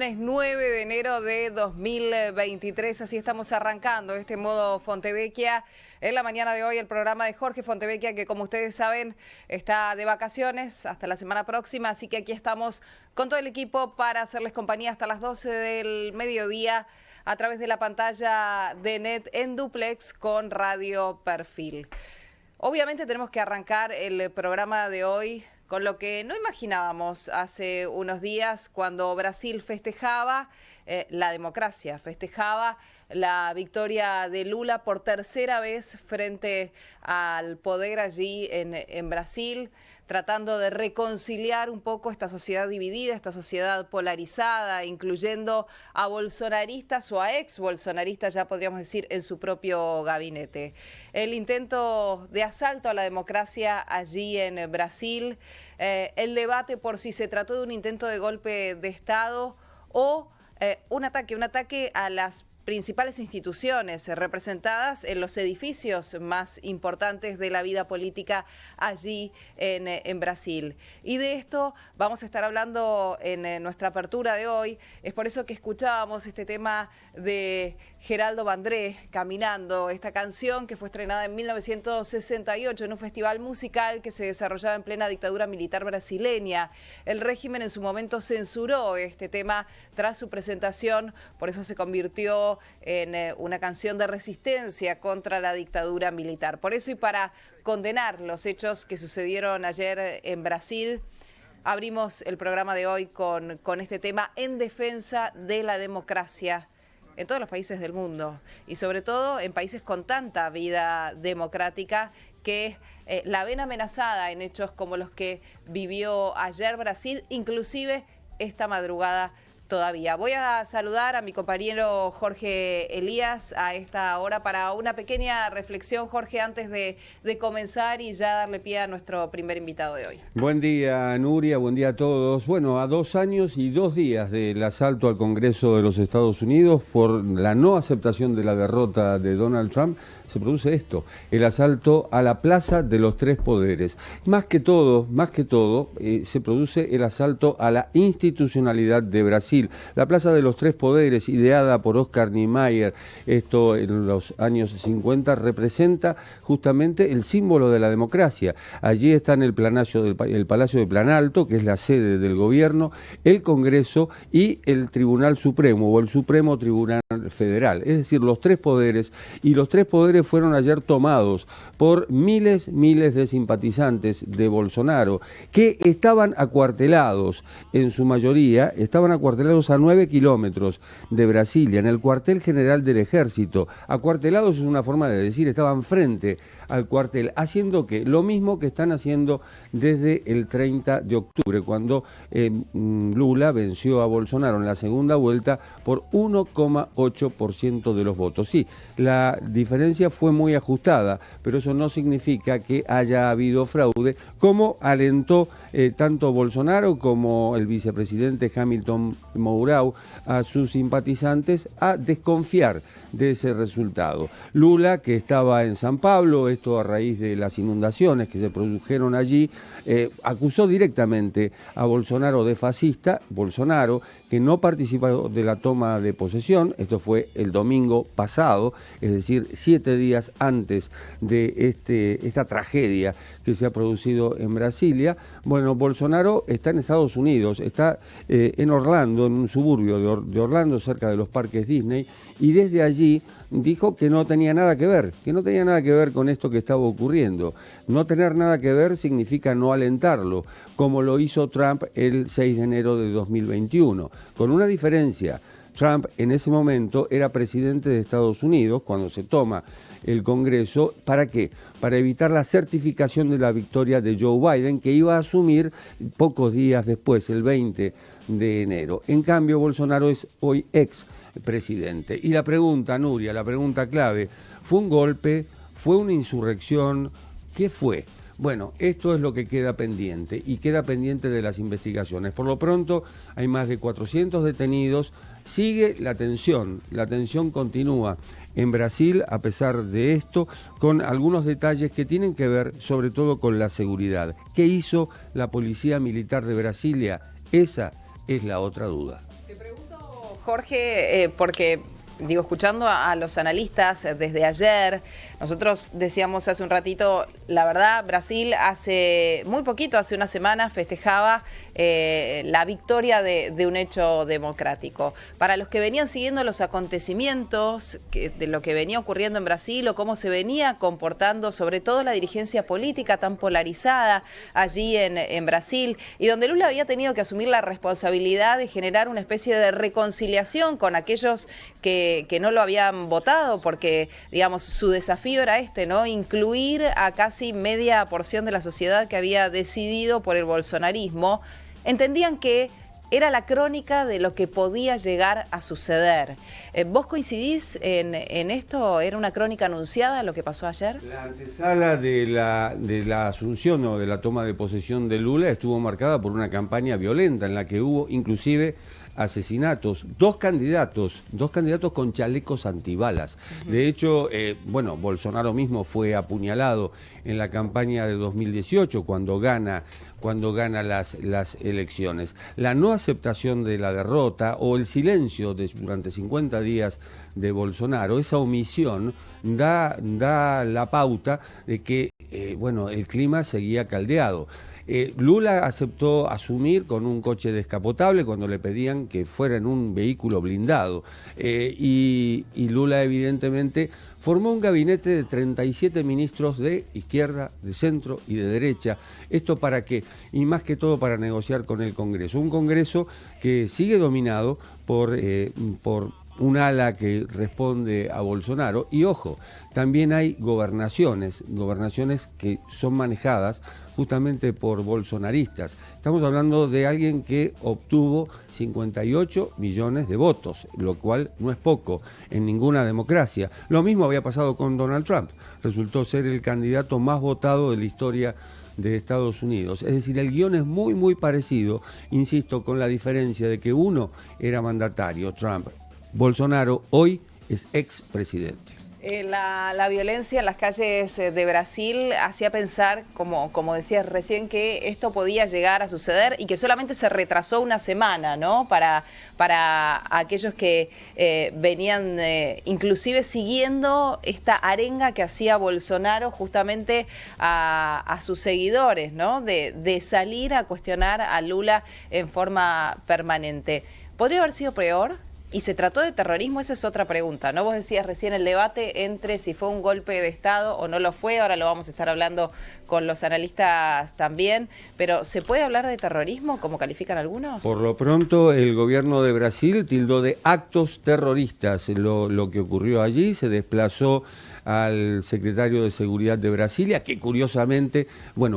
Es 9 de enero de 2023, así estamos arrancando este modo Fontevecchia. En la mañana de hoy el programa de Jorge Fontevecchia, que como ustedes saben está de vacaciones hasta la semana próxima, así que aquí estamos con todo el equipo para hacerles compañía hasta las 12 del mediodía a través de la pantalla de NET en duplex con Radio Perfil. Obviamente tenemos que arrancar el programa de hoy con lo que no imaginábamos hace unos días cuando Brasil festejaba la democracia, festejaba la victoria de Lula por tercera vez frente al poder allí en Brasil, tratando de reconciliar un poco esta sociedad dividida, esta sociedad polarizada, incluyendo a bolsonaristas o a ex-bolsonaristas, ya podríamos decir, en su propio gabinete. El intento de asalto a la democracia allí en Brasil, el debate por si se trató de un intento de golpe de Estado o un ataque a las principales instituciones representadas en los edificios más importantes de la vida política allí en Brasil. Y de esto vamos a estar hablando en nuestra apertura de hoy. Es por eso que escuchábamos este tema de Geraldo Vandré, Caminando, esta canción que fue estrenada en 1968 en un festival musical que se desarrollaba en plena dictadura militar brasileña. El régimen en su momento censuró este tema tras su presentación, por eso se convirtió en una canción de resistencia contra la dictadura militar. Por eso y para condenar los hechos que sucedieron ayer en Brasil, abrimos el programa de hoy con este tema en defensa de la democracia en todos los países del mundo y sobre todo en países con tanta vida democrática que la ven amenazada en hechos como los que vivió ayer Brasil, inclusive esta madrugada todavía. Voy a saludar a mi compañero Jorge Elías a esta hora para una pequeña reflexión, Jorge, antes de comenzar y ya darle pie a nuestro primer invitado de hoy. Buen día, Nuria, buen día a todos. Bueno, a 2 años y 2 días del asalto al Congreso de los Estados Unidos por la no aceptación de la derrota de Donald Trump, se produce esto, el asalto a la Plaza de los Tres Poderes. Más que todo, se produce el asalto a la institucionalidad de Brasil. La Plaza de los Tres Poderes, ideada por Oscar Niemeyer, esto en los años 50, representa justamente el símbolo de la democracia. Allí están el Palacio de Planalto, que es la sede del gobierno, el Congreso y el Tribunal Supremo, o el Supremo Tribunal Federal. Es decir, los tres poderes, y los tres poderes fueron ayer tomados por miles de simpatizantes de Bolsonaro, que estaban acuartelados, en su mayoría, estaban acuartelados a 9 kilómetros de Brasilia, en el cuartel general del ejército. Acuartelados es una forma de decir, estaban frente al cuartel, haciendo que lo mismo que están haciendo desde el 30 de octubre, cuando Lula venció a Bolsonaro en la segunda vuelta por 1,8% de los votos. Sí, la diferencia fue muy ajustada, pero eso no significa que haya habido fraude, como alentó tanto Bolsonaro como el vicepresidente Hamilton Mourão a sus simpatizantes a desconfiar de ese resultado. Lula, que estaba en San Pablo, esto a raíz de las inundaciones que se produjeron allí, acusó directamente a Bolsonaro de fascista. Bolsonaro, que no participó de la toma de posesión, esto fue el domingo pasado, es decir, 7 días antes de esta tragedia que se ha producido en Brasilia. Bueno, Bolsonaro está en Estados Unidos, está en Orlando, en un suburbio de Orlando, cerca de los parques Disney, y desde allí dijo que no tenía nada que ver con esto que estaba ocurriendo. No tener nada que ver significa no alentarlo, como lo hizo Trump el 6 de enero de 2021, con una diferencia. Trump en ese momento era presidente de Estados Unidos cuando se toma el Congreso. ¿Para qué? Para evitar la certificación de la victoria de Joe Biden, que iba a asumir pocos días después, el 20 de enero. En cambio, Bolsonaro es hoy expresidente. Y la pregunta, Nuria, la pregunta clave, ¿fue un golpe? ¿Fue una insurrección? ¿Qué fue? Bueno, esto es lo que queda pendiente y queda pendiente de las investigaciones. Por lo pronto hay más de 400 detenidos, sigue la tensión continúa en Brasil a pesar de esto, con algunos detalles que tienen que ver sobre todo con la seguridad. ¿Qué hizo la Policía Militar de Brasilia? Esa es la otra duda. Te pregunto Jorge, porque digo, escuchando a los analistas desde ayer, nosotros decíamos hace un ratito, la verdad, Brasil hace muy poquito, hace una semana, festejaba la victoria de un hecho democrático. Para los que venían siguiendo los acontecimientos de lo que venía ocurriendo en Brasil o cómo se venía comportando, sobre todo la dirigencia política tan polarizada allí en Brasil, y donde Lula había tenido que asumir la responsabilidad de generar una especie de reconciliación con aquellos que no lo habían votado, porque, digamos, su desafío era este, ¿no? Incluir a casi media porción de la sociedad que había decidido por el bolsonarismo. Entendían que era la crónica de lo que podía llegar a suceder. ¿Vos coincidís en esto? ¿Era una crónica anunciada lo que pasó ayer? La antesala de la asunción o de la toma de posesión de Lula estuvo marcada por una campaña violenta en la que hubo inclusive asesinatos, dos candidatos con chalecos antibalas. De hecho, Bolsonaro mismo fue apuñalado en la campaña de 2018 cuando gana las elecciones. La no aceptación de la derrota o el silencio durante 50 días de Bolsonaro, esa omisión da la pauta de que el clima seguía caldeado. Lula aceptó asumir con un coche descapotable cuando le pedían que fuera en un vehículo blindado y Lula evidentemente formó un gabinete de 37 ministros de izquierda, de centro y de derecha. ¿Esto para qué? Y más que todo para negociar con el Congreso. Un Congreso que sigue dominado por un ala que responde a Bolsonaro. Y ojo, también hay gobernaciones que son manejadas justamente por bolsonaristas. Estamos hablando de alguien que obtuvo 58 millones de votos, lo cual no es poco en ninguna democracia. Lo mismo había pasado con Donald Trump. Resultó ser el candidato más votado de la historia de Estados Unidos. Es decir, el guión es muy, muy parecido, insisto, con la diferencia de que uno era mandatario, Trump. Bolsonaro hoy es expresidente. La violencia en las calles de Brasil hacía pensar, como decías recién, que esto podía llegar a suceder y que solamente se retrasó una semana, ¿no? Para aquellos que venían inclusive siguiendo esta arenga que hacía Bolsonaro justamente a sus seguidores, ¿no? De salir a cuestionar a Lula en forma permanente. ¿Podría haber sido peor? ¿Y se trató de terrorismo? Esa es otra pregunta, ¿no? Vos decías recién el debate entre si fue un golpe de Estado o no lo fue, ahora lo vamos a estar hablando con los analistas también, pero ¿se puede hablar de terrorismo, como califican algunos? Por lo pronto, el gobierno de Brasil tildó de actos terroristas lo que ocurrió allí. Se desplazó al secretario de Seguridad de Brasilia, que curiosamente,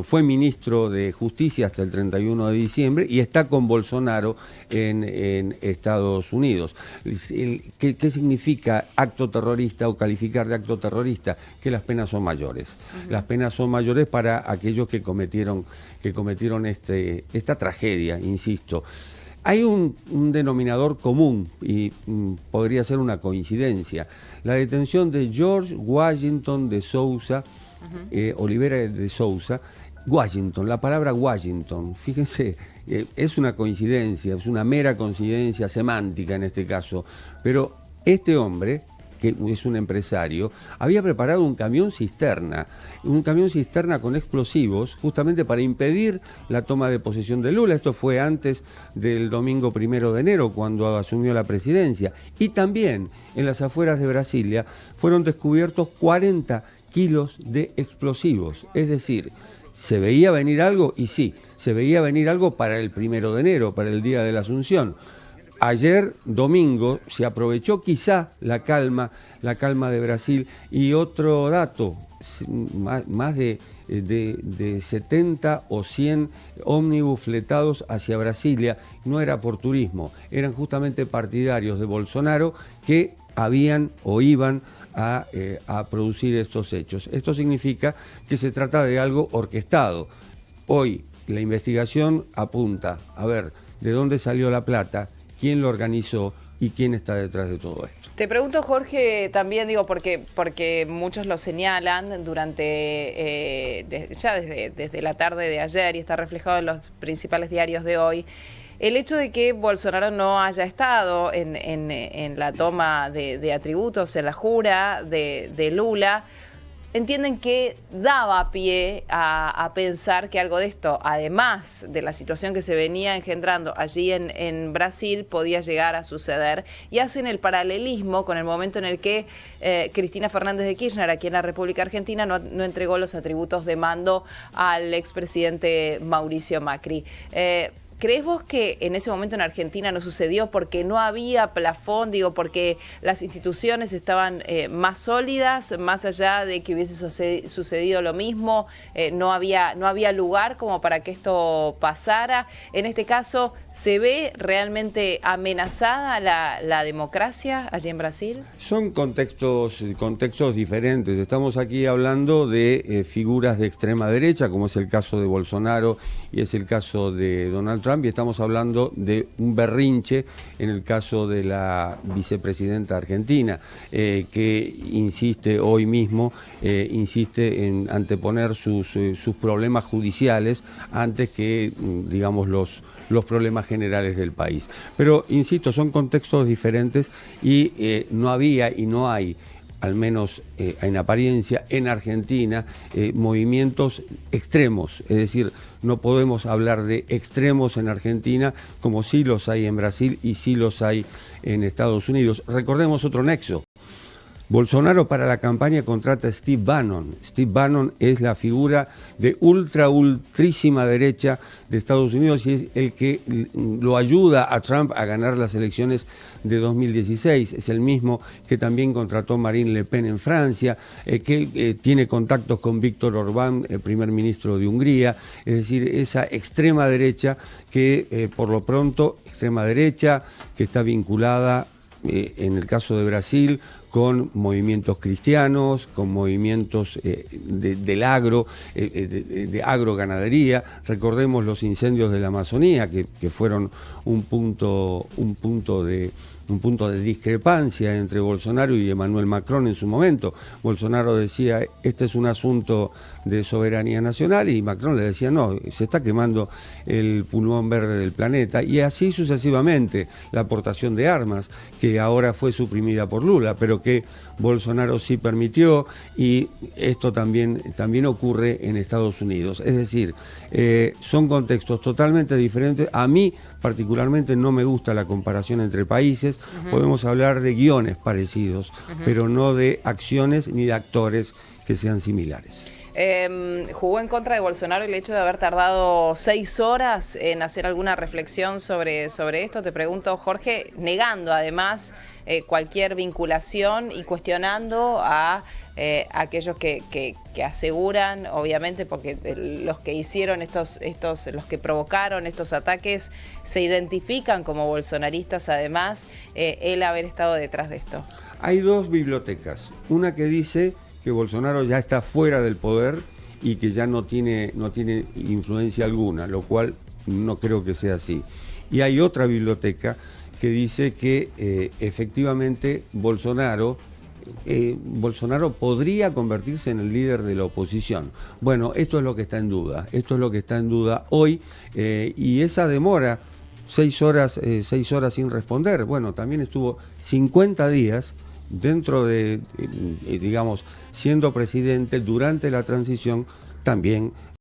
fue ministro de Justicia hasta el 31 de diciembre y está con Bolsonaro en Estados Unidos. ¿Qué significa acto terrorista o calificar de acto terrorista? Que las penas son mayores. Las penas son mayores para aquellos que cometieron esta tragedia, insisto. Hay un denominador común y podría ser una coincidencia. La detención de George Washington de Sousa, Oliveira de Sousa, Washington, la palabra Washington, fíjense, es una coincidencia, es una mera coincidencia semántica en este caso, pero este hombre, que es un empresario, había preparado un camión cisterna con explosivos justamente para impedir la toma de posesión de Lula. Esto fue antes del domingo 1 de enero, cuando asumió la presidencia. Y también en las afueras de Brasilia fueron descubiertos 40 kilos de explosivos. Es decir, ¿se veía venir algo? Y sí, se veía venir algo para el 1 de enero, para el Día de la Asunción. Ayer, domingo, se aprovechó quizá la calma de Brasil. Y otro dato, más de 70 o 100 ómnibus fletados hacia Brasilia, no era por turismo, eran justamente partidarios de Bolsonaro que habían o iban a producir estos hechos. Esto significa que se trata de algo orquestado. Hoy la investigación apunta a ver de dónde salió la plata, quién lo organizó y quién está detrás de todo esto. Te pregunto, Jorge, también porque muchos lo señalan desde la tarde de ayer y está reflejado en los principales diarios de hoy, El hecho de que Bolsonaro no haya estado en la toma de atributos, en la jura de Lula, entienden que daba pie a pensar que algo de esto, además de la situación que se venía engendrando allí en Brasil, podía llegar a suceder, y hacen el paralelismo con el momento en el que Cristina Fernández de Kirchner, aquí en la República Argentina, no entregó los atributos de mando al expresidente Mauricio Macri. ¿Crees vos que en ese momento en Argentina no sucedió porque no había plafón, digo, porque las instituciones estaban más sólidas, más allá de que hubiese sucedido lo mismo, no había lugar como para que esto pasara? En este caso, ¿se ve realmente amenazada la democracia allí en Brasil? Son contextos diferentes. Estamos aquí hablando de figuras de extrema derecha, como es el caso de Bolsonaro y es el caso de Donald Trump, y estamos hablando de un berrinche en el caso de la vicepresidenta argentina, que insiste hoy mismo, insiste en anteponer sus problemas judiciales antes que, digamos, los problemas generales del país. Pero, insisto, son contextos diferentes y no había y no hay, al menos en apariencia, en Argentina, movimientos extremos. Es decir, no podemos hablar de extremos en Argentina como sí los hay en Brasil y sí los hay en Estados Unidos. Recordemos otro nexo. Bolsonaro para la campaña contrata a Steve Bannon. Steve Bannon es la figura de ultrísima derecha de Estados Unidos y es el que lo ayuda a Trump a ganar las elecciones de 2016. Es el mismo que también contrató Marine Le Pen en Francia, que tiene contactos con Víctor Orbán, el primer ministro de Hungría. Es decir, esa extrema derecha que por lo pronto, extrema derecha que está vinculada en el caso de Brasil con movimientos cristianos, con movimientos del agro, de agroganadería. Recordemos los incendios de la Amazonía, que fueron un punto de discrepancia entre Bolsonaro y Emmanuel Macron en su momento. Bolsonaro decía, este es un asunto de soberanía nacional, y Macron le decía, no, se está quemando el pulmón verde del planeta, y así sucesivamente. La aportación de armas, que ahora fue suprimida por Lula, pero que Bolsonaro sí permitió, y esto también ocurre en Estados Unidos. Es decir, son contextos totalmente diferentes. A mí particularmente no me gusta la comparación entre países. Podemos hablar de guiones parecidos, pero no de acciones ni de actores que sean similares. ¿Jugó en contra de Bolsonaro el hecho de haber tardado 6 horas en hacer alguna reflexión sobre esto? Te pregunto, Jorge, negando además cualquier vinculación y cuestionando a aquellos que aseguran, obviamente, porque los que hicieron los que provocaron estos ataques se identifican como bolsonaristas, además, el haber estado detrás de esto. Hay dos bibliotecas, una que dice que Bolsonaro ya está fuera del poder y que ya no tiene influencia alguna, lo cual no creo que sea así. Y hay otra biblioteca que dice que efectivamente Bolsonaro podría convertirse en el líder de la oposición. Bueno, esto es lo que está en duda, hoy, y esa demora, 6 horas sin responder. Bueno, también estuvo 50 días dentro de, digamos, siendo presidente durante la transición, también